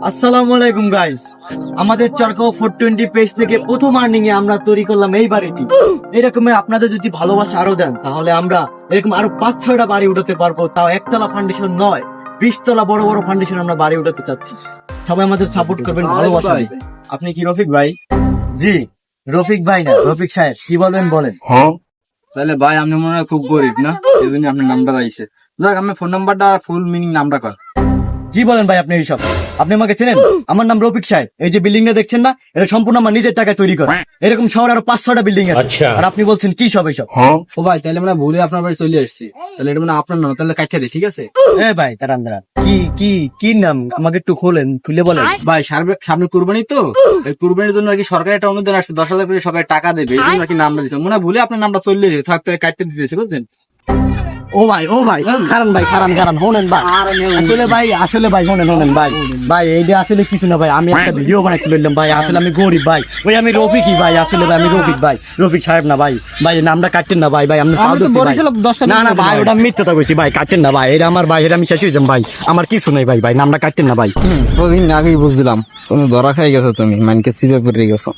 আসসালামু আলাইকুম গাইস, আমাদের চরকাও 420 পেজ থেকে প্রথম আর্নিং এ আমরা তৈরি করলাম এই বাড়িটি। এরকমের আপনাদের যদি ভালোবাসা আরো দেন তাহলে আমরা এরকম আরো 5-6টা বাড়ি উঠাতে পারবো, তাও একতলা ফাউন্ডেশন নয়, 20 তলা বড় বড় ফাউন্ডেশন আমরা বাড়ি উঠাতে চাচ্ছি। সবাই আমাদের সাপোর্ট করবেন, ভালোবাসা দিবেন। আপনি কি রফিক ভাই? জি, রফিক ভাই না, রফিক সাহেব। কি বলবেন বলেন। তাহলে ভাই আপনি মনে হয় খুব গরিব না, এই জন্য আপনার নাম্বার আইছে। যাক, আমি ফোন নাম্বারটা ফুল মিনিং নামটা কর। কি বলেন ভাই আপনি এইসব? আপনি আমাকে চেনেন? আমার নাম রফিক সাহেব। এই যে বিল্ডিংটা দেখছেন না, এটা সম্পূর্ণ আমার নিজের টাকায় তৈরি করা। এরকম শহর আরো 5-6টা বিল্ডিং আছে, আর আপনি বলছেন কি সব এইসব? ও ভাই, তাহলে মানে ভুলে আপনার বাড়ি চলে আসছি, তাহলে এটা মানে আপনার নাম, তাহলে কাটিয়ে দিই, ঠিক আছে? এ ভাই দাঁড়ান দাঁড়ান, কি কি কি নাম আমাকে একটু খোলেন, খুলে বলেন। ভাই সামনে কুরবানি তো, এই কুরবানির জন্য আর কি সরকার একটা অনুদান আসছে, 10,000 করে সবাই টাকা দেবে, এই জন্য আর কি নামটা দিচ্ছে। মনে হয় ভুলে আপনার নামটা চলে এসেছে, থাকতে কাটতে দিতেছে, বুঝছেন? ও ভাই খারান ভাই, খারান হোনেন ভাই। আসলে ভাই হোনেন ভাই এইটা আসলে কিছু না ভাই, আমি একটা ভিডিও বানাইতে বললাম ভাই, আসলে আমি গরিব ভাই, ওই আমি রফিকই ভাই, আসলে ভাই আমি রফিক সাহেব না ভাই। ভাই নামটা কাটেন না ভাই, আপনি না ভাই, ওটা মিথ্যা কইছি ভাই, কাটেন না ভাই, এটা আমার ভাই, এটা আমি শেষ হয়ে যাম ভাই, আমার কিছু নেই ভাই, নামটা কাটেন না ভাই। আগেই বুঝলাম তুমি ধরা খাই গেছো, তুমি মানকে সিবে পড়ে গেছো।